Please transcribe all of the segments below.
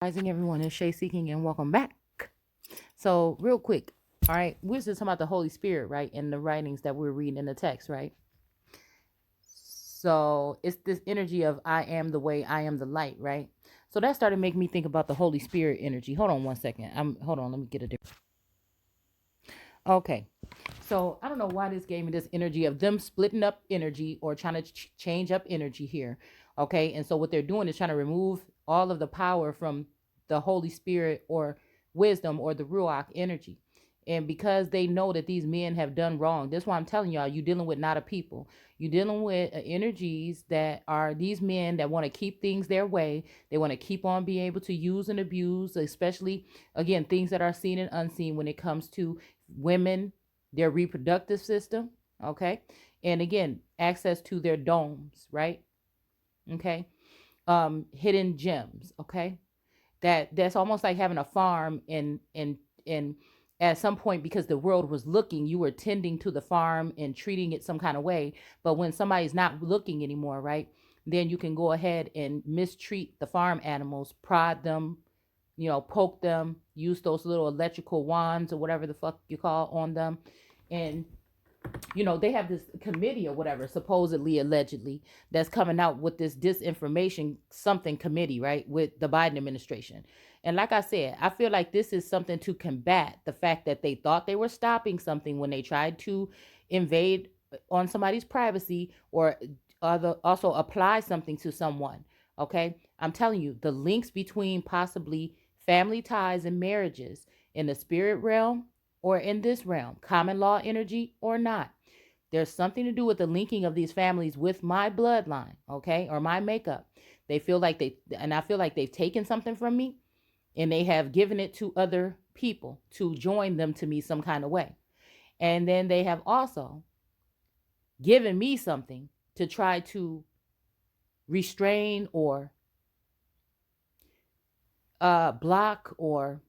Rising everyone, is Shay Seeking and welcome back. So real quick, all right, we're just talking about the Holy Spirit, right? In the writings that we're reading in the text, right? So it's this energy of I am the way, I am the light, right? So that started making me think about the Holy Spirit energy. Hold on one second. Hold on, let me get a different. Okay. So I don't know why this gave me this energy of them splitting up energy or trying to change up energy here. Okay. And so what they're doing is trying to remove all of the power from the Holy Spirit or wisdom or the Ruach energy. And because they know that these men have done wrong, that's why I'm telling y'all, you're dealing with not a people. You're dealing with energies that are these men that want to keep things their way. They want to keep on being able to use and abuse, especially, again, things that are seen and unseen when it comes to women, their reproductive system, okay? And again, access to their domes, right? Okay? Hidden gems, okay? That's almost like having a farm and at some point, because the world was looking, you were tending to the farm and treating it some kind of way. But when somebody's not looking anymore, right, then you can go ahead and mistreat the farm animals, prod them, poke them, use those little electrical wands or whatever the fuck you call on them. And they have this committee or whatever, supposedly, allegedly, that's coming out with this disinformation something committee, right, with the Biden administration. And like I said, I feel like this is something to combat the fact that they thought they were stopping something when they tried to invade on somebody's privacy or also apply something to someone. Okay. I'm telling you, the links between possibly family ties and marriages in the spirit realm or in this realm, common law energy or not, there's something to do with the linking of these families with my bloodline, okay, or my makeup. They feel like I feel like they've taken something from me and they have given it to other people to join them to me some kind of way. And then they have also given me something to try to restrain or block or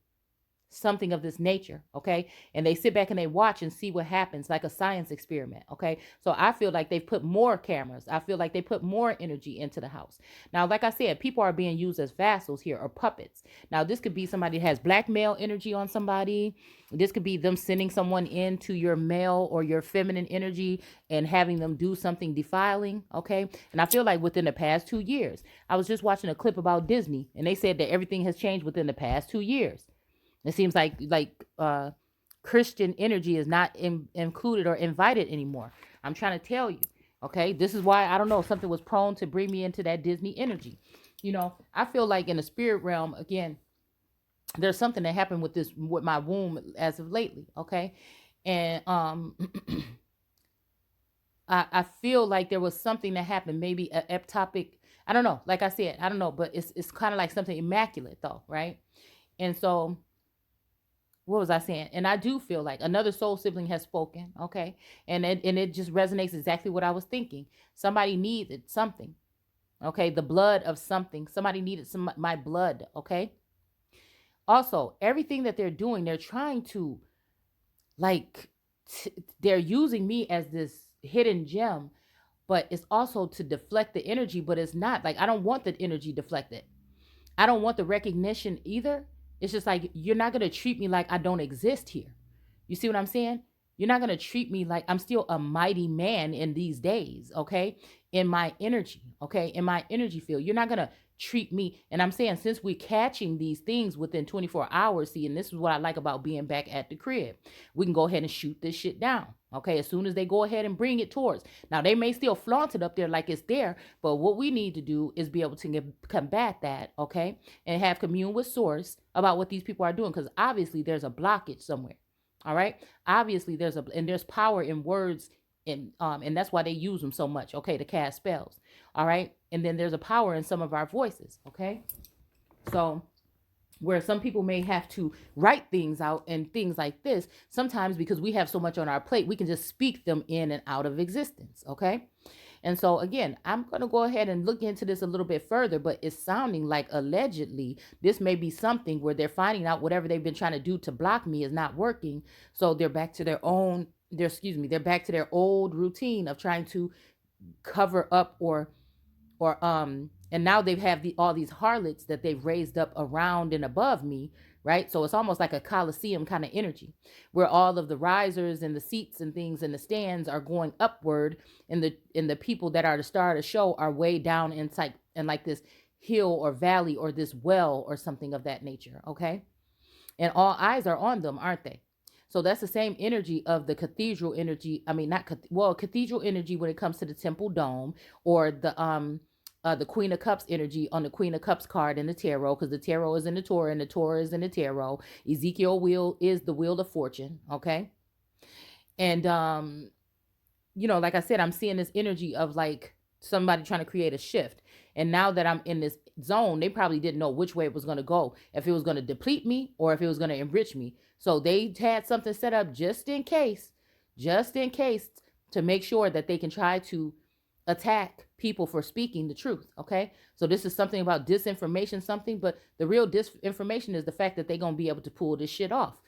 something of this nature, okay? And they sit back and they watch and see what happens, like a science experiment, okay? So I feel like they've put more cameras. I feel like they put more energy into the house. Now, like I said, people are being used as vassals here or puppets. Now, this could be somebody that has black male energy on somebody. This could be them sending someone into your male or your feminine energy and having them do something defiling, okay? And I feel like within the past 2 years, I was just watching a clip about Disney and they said that everything has changed within the past 2 years. It seems like Christian energy is not included or invited anymore. I'm trying to tell you, okay? This is why, I don't know, something was prone to bring me into that Disney energy. I feel like in the spirit realm, again, there's something that happened with my womb as of lately, okay? And I feel like there was something that happened, maybe an ectopic, I don't know, like I said, I don't know, but it's kind of like something immaculate though, right? And so, what was I saying? And I do feel like another soul sibling has spoken, okay? And it just resonates exactly what I was thinking. Somebody needed something, okay? The blood of something. Somebody needed my blood, okay? Also, everything that they're doing, they're trying to, they're using me as this hidden gem, but it's also to deflect the energy, but it's not. Like, I don't want the energy deflected. I don't want the recognition either. It's just like, you're not going to treat me like I don't exist here. You see what I'm saying? You're not going to treat me like I'm still a mighty man in these days, okay? In my energy, okay? In my energy field. You're not going to treat me. And I'm saying, since we're catching these things within 24 hours, see, and this is what I like about being back at the crib. We can go ahead and shoot this shit down, okay? As soon as they go ahead and bring it towards. Now, they may still flaunt it up there like it's there, but what we need to do is be able to combat that, okay? And have commune with source about what these people are doing, because obviously there's a blockage somewhere. All right. Obviously, there's power in words, and that's why they use them so much. Okay, to cast spells. All right, and then there's a power in some of our voices. Okay, so where some people may have to write things out and things like this, sometimes because we have so much on our plate, we can just speak them in and out of existence. Okay. And so, again, I'm going to go ahead and look into this a little bit further, but it's sounding like allegedly this may be something where they're finding out whatever they've been trying to do to block me is not working. So they're back to they're back to their old routine of trying to cover up or And now they have all these harlots that they've raised up around and above me, right? So it's almost like a coliseum kind of energy, where all of the risers and the seats and things and the stands are going upward, and the people that are the star of the show are way down inside and like this hill or valley or this well or something of that nature. Okay. And all eyes are on them, aren't they? So that's the same energy of the cathedral energy. I mean, cathedral energy when it comes to the temple dome, or the Queen of Cups energy on the Queen of Cups card in the tarot, because the tarot is in the Torah and the Torah is in the tarot. Ezekiel wheel is the wheel of fortune. Okay. And, like I said, I'm seeing this energy of like somebody trying to create a shift. And now that I'm in this zone, they probably didn't know which way it was going to go, if it was going to deplete me or if it was going to enrich me. So they had something set up just in case, to make sure that they can try to attack people for speaking the truth. Okay. So this is something about disinformation, but the real disinformation is the fact that they're going to be able to pull this shit off.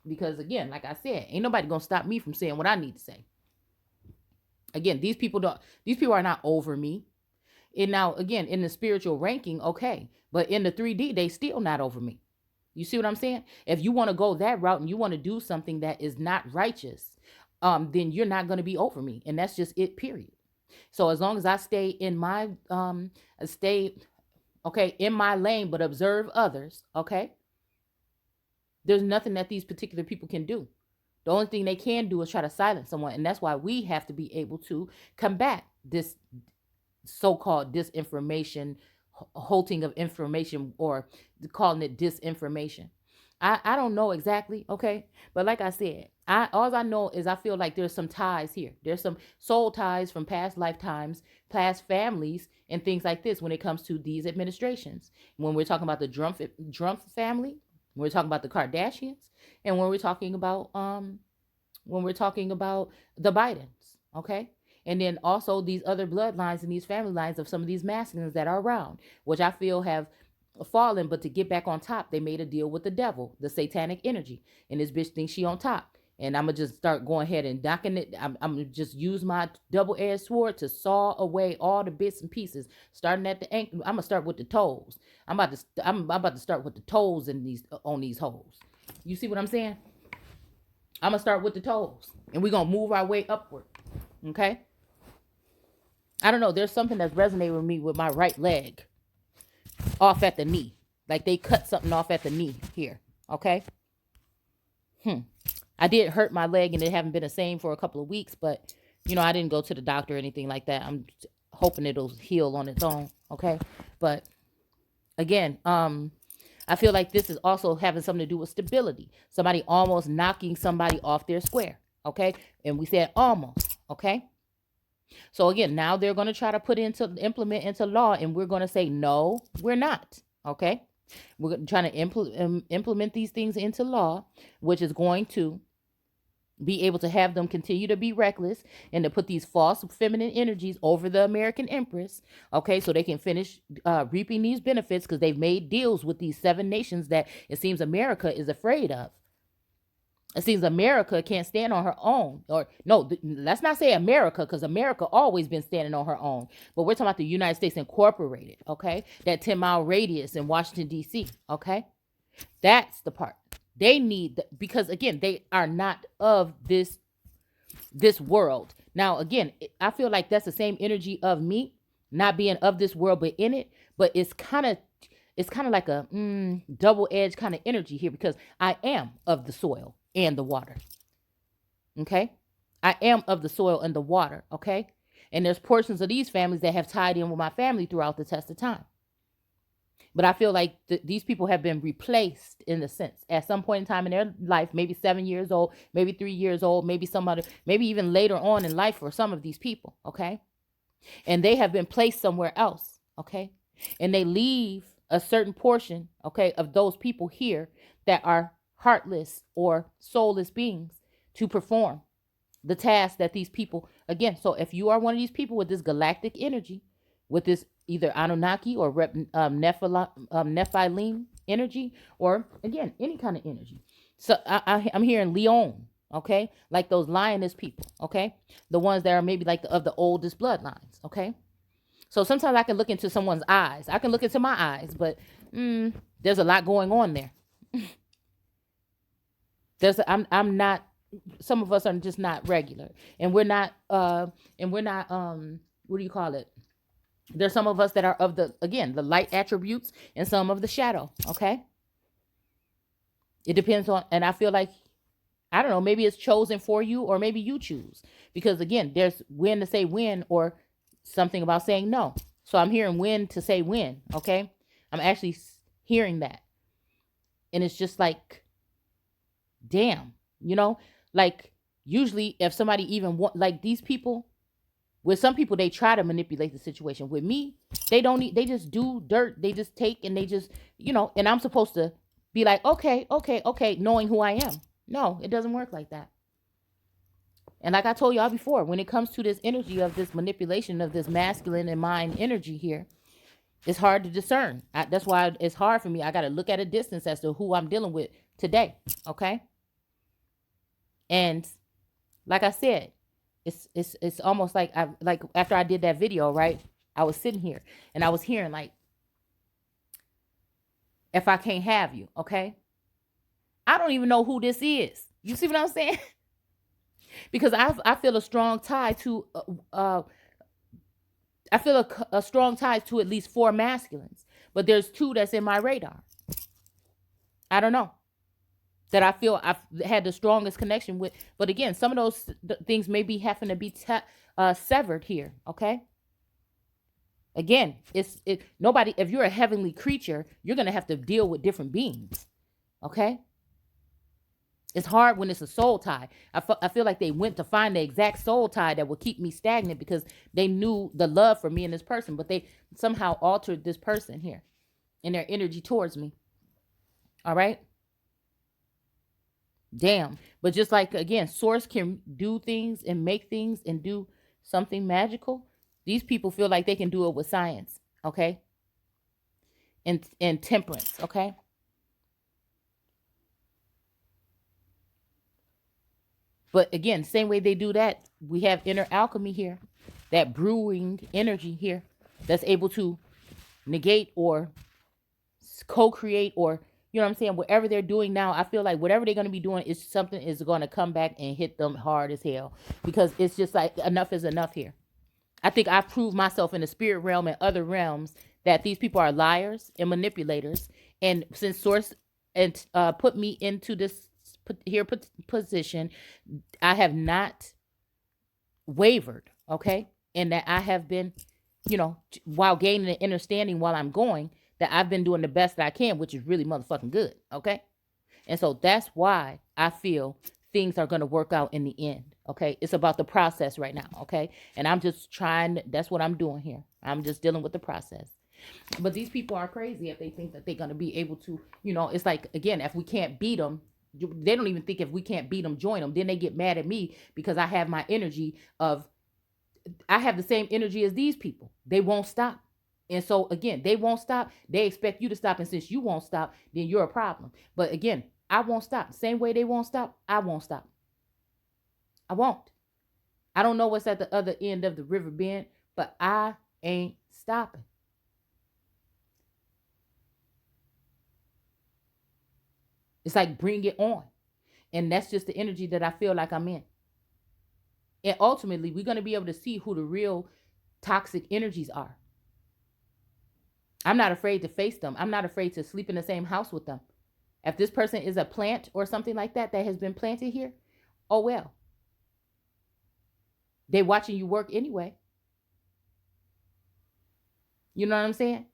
Because again, like I said, ain't nobody going to stop me from saying what I need to say. Again, these people are not over me. And now, again, in the spiritual ranking, okay. But in the 3D, they still not over me. You see what I'm saying? If you want to go that route and you want to do something that is not righteous, then you're not going to be over me. And that's just it, period. So as long as I stay in my, in my lane, but observe others, okay, there's nothing that these particular people can do. The only thing they can do is try to silence someone. And that's why we have to be able to combat this so-called disinformation, halting of information, or calling it disinformation. I don't know exactly, okay? But like I said, all I know is I feel like there's some ties here. There's some soul ties from past lifetimes, past families, and things like this when it comes to these administrations. When we're talking about the Trump family, when we're talking about the Kardashians, and when we're talking about the Bidens, okay? And then also these other bloodlines and these family lines of some of these masculines that are around, which I feel have fallen, but to get back on top, they made a deal with the devil, the satanic energy. And this bitch thinks she on top. And I'm going to just start going ahead and knocking it. I'm going to just use my double-edged sword to saw away all the bits and pieces, starting at the ankle. I'm going to start with the toes. I'm about to start with the toes on these holes. You see what I'm saying? I'm going to start with the toes, and we're going to move our way upward. Okay? I don't know. There's something that's resonating with me with my right leg off at the knee. Like they cut something off at the knee here. Okay? I did hurt my leg and it haven't been the same for a couple of weeks, but I didn't go to the doctor or anything like that. I'm hoping it'll heal on its own. Okay? But again, I feel like this is also having something to do with stability. Somebody almost knocking somebody off their square. Okay? And we said almost. Okay? So again, now they're going to try to implement into law, and we're going to say, no, we're not. Okay. We're trying to implement these things into law, which is going to be able to have them continue to be reckless and to put these false feminine energies over the American Empress. Okay. So they can finish reaping these benefits because they've made deals with these 7 nations that it seems America is afraid of. It seems America can't stand on her own. Or no, let's not say America, because America always been standing on her own. But we're talking about the United States Incorporated, okay? That 10-mile radius in Washington, D.C., okay? That's the part. They need, because again, they are not of this world. Now, again, I feel like that's the same energy of me, not being of this world, but in it. But it's kind of like a double-edged kind of energy here, because I am of the soil and the water. Okay? I am of the soil and the water. Okay? And there's portions of these families that have tied in with my family throughout the test of time. But I feel like these people have been replaced in a sense at some point in time in their life, maybe 7 years old, maybe 3 years old, maybe maybe even later on in life for some of these people. Okay? And they have been placed somewhere else. Okay? And they leave a certain portion, okay, of those people here that are heartless or soulless beings to perform the task that these people, again, so if you are one of these people with this galactic energy, with this either Anunnaki or Nephilim energy, or again, any kind of energy. So I'm hearing Leon, okay, like those lioness people, okay, the ones that are maybe like of the oldest bloodlines, okay. So sometimes I can look into someone's eyes. I can look into my eyes, but there's a lot going on there. I'm not, some of us are just not regular. And we're not what do you call it? There's some of us that are of the, again, the light attributes and some of the shadow. Okay. It depends on, and I feel like, I don't know, maybe it's chosen for you or maybe you choose. Because again, there's when to say when or something about saying no. So I'm hearing when to say when. Okay. I'm actually hearing that. And it's just like, damn, like usually if somebody even want, like these people, with some people, they try to manipulate the situation. With me, they don't need, they just do dirt. They just take and they just, and I'm supposed to be like, okay, knowing who I am. No, it doesn't work like that. And like I told y'all before, when it comes to this energy of this manipulation of this masculine and mind energy here, it's hard to discern. That's why it's hard for me. I got to look at a distance as to who I'm dealing with today. Okay. And like I said, it's almost like like after I did that video, right? I was sitting here and I was hearing like, if I can't have you, okay? I don't even know who this is. You see what I'm saying? Because I feel a strong tie to I feel a strong tie to at least 4 masculines, but there's 2 that's in my radar. I don't know, that I feel I've had the strongest connection with. But again, some of those things may be having to be severed here. Okay. Again, nobody, if you're a heavenly creature, you're going to have to deal with different beings. Okay. It's hard when it's a soul tie. I feel like they went to find the exact soul tie that would keep me stagnant because they knew the love for me and this person, but they somehow altered this person here and their energy towards me. All right. Damn. But just like, again, source can do things and make things and do something magical. These people feel like they can do it with science. Okay. And temperance. Okay. But again, same way they do that, we have inner alchemy here, that brewing energy here that's able to negate or co-create, or you know what I'm saying, whatever they're doing now. I feel like whatever they're going to be doing is something is going to come back and hit them hard as hell, because it's just like enough is enough here. I think I've proved myself in the spirit realm and other realms that these people are liars and manipulators. And since source and put me into this position, I have not wavered, okay? And that I have been, while gaining an understanding while I'm going, that I've been doing the best that I can, which is really motherfucking good, okay? And so that's why I feel things are going to work out in the end, okay? It's about the process right now, okay? And I'm just trying, that's what I'm doing here. I'm just dealing with the process. But these people are crazy if they think that they're going to be able to, it's like, again, if we can't beat them, they don't even think if we can't beat them, join them. Then they get mad at me because I have my energy I have the same energy as these people. They won't stop. And so again, they won't stop. They expect you to stop. And since you won't stop, then you're a problem. But again, I won't stop. Same way they won't stop, I won't stop. I won't. I don't know what's at the other end of the river bend, but I ain't stopping. It's like, bring it on. And that's just the energy that I feel like I'm in. And ultimately, we're going to be able to see who the real toxic energies are. I'm not afraid to face them. I'm not afraid to sleep in the same house with them. If this person is a plant or something like that has been planted here, oh well. They watching you work anyway. You know what I'm saying?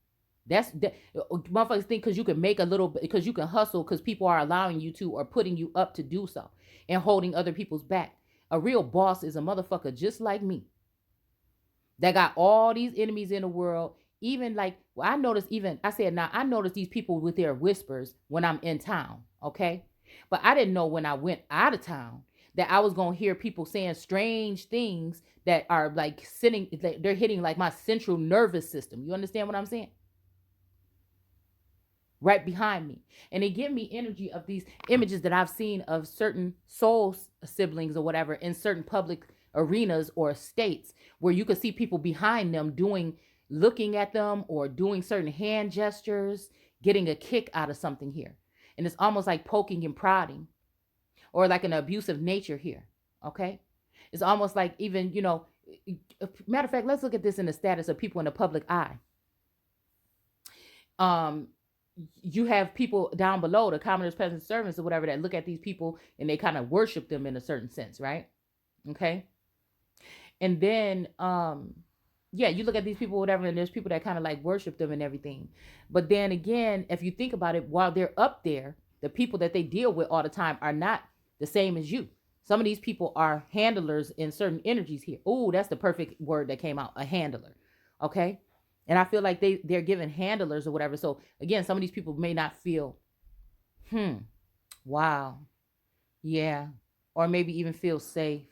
Motherfuckers think because you can make a little bit, because you can hustle, because people are allowing you to or putting you up to do so and holding other people's back. A real boss is a motherfucker just like me that got all these enemies in the world. Even like, I notice these people with their whispers when I'm in town, okay? But I didn't know when I went out of town that I was going to hear people saying strange things that are like they're hitting like my central nervous system. You understand what I'm saying? Right behind me. And they give me energy of these images that I've seen of certain soul siblings or whatever in certain public arenas or states where you can see people behind them doing looking at them or doing certain hand gestures, getting a kick out of something here. And it's almost like poking and prodding, or like an abusive nature here. Okay. It's almost like even, matter of fact, let's look at this in the status of people in the public eye. You have people down below, the commoners, peasants, servants, or whatever, that look at these people and they kind of worship them in a certain sense, right? Okay. And then, you look at these people, whatever, and there's people that kind of like worship them and everything. But then again, if you think about it, while they're up there, the people that they deal with all the time are not the same as you. Some of these people are handlers in certain energies here. Oh, that's the perfect word that came out, a handler. Okay. And I feel like they're given handlers or whatever. So again, some of these people may not feel, wow, yeah, or maybe even feel safe,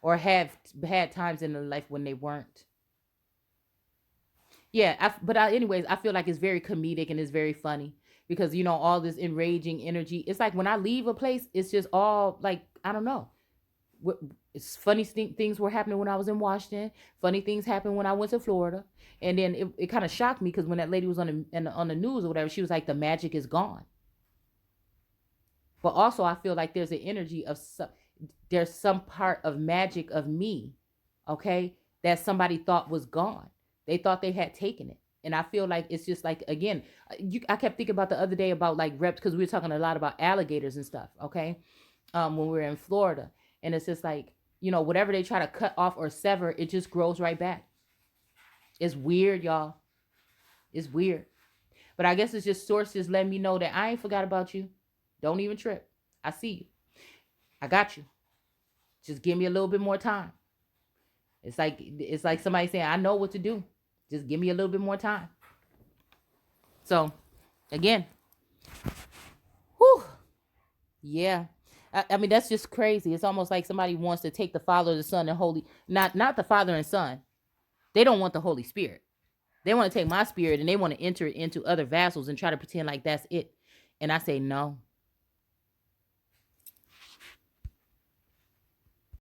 or have had times in their life when they weren't. Yeah, anyways, I feel like it's very comedic and it's very funny because, all this enraging energy. It's like when I leave a place, it's just all like, I don't know. It's funny things were happening when I was in Washington. Funny things happened when I went to Florida. And then it kind of shocked me because when that lady was on the news or whatever, she was like, the magic is gone. But also I feel like there's an energy of there's some part of magic of me, okay, that somebody thought was gone. They thought they had taken it. And I feel like it's just like, again, I kept thinking about the other day about like reps, because we were talking a lot about alligators and stuff, okay, when we were in Florida. And it's just like, whatever they try to cut off or sever, it just grows right back. It's weird, y'all. It's weird. But I guess it's just sources letting me know that I ain't forgot about you. Don't even trip. I see you. I got you. Just give me a little bit more time. It's like somebody saying, I know what to do. Just give me a little bit more time. So, again. Whew. Yeah. I mean, that's just crazy. It's almost like somebody wants to take the Father, the Son, and Holy, not the Father and Son. They don't want the Holy Spirit. They want to take my spirit and they want to enter it into other vessels and try to pretend like that's it. And I say, no,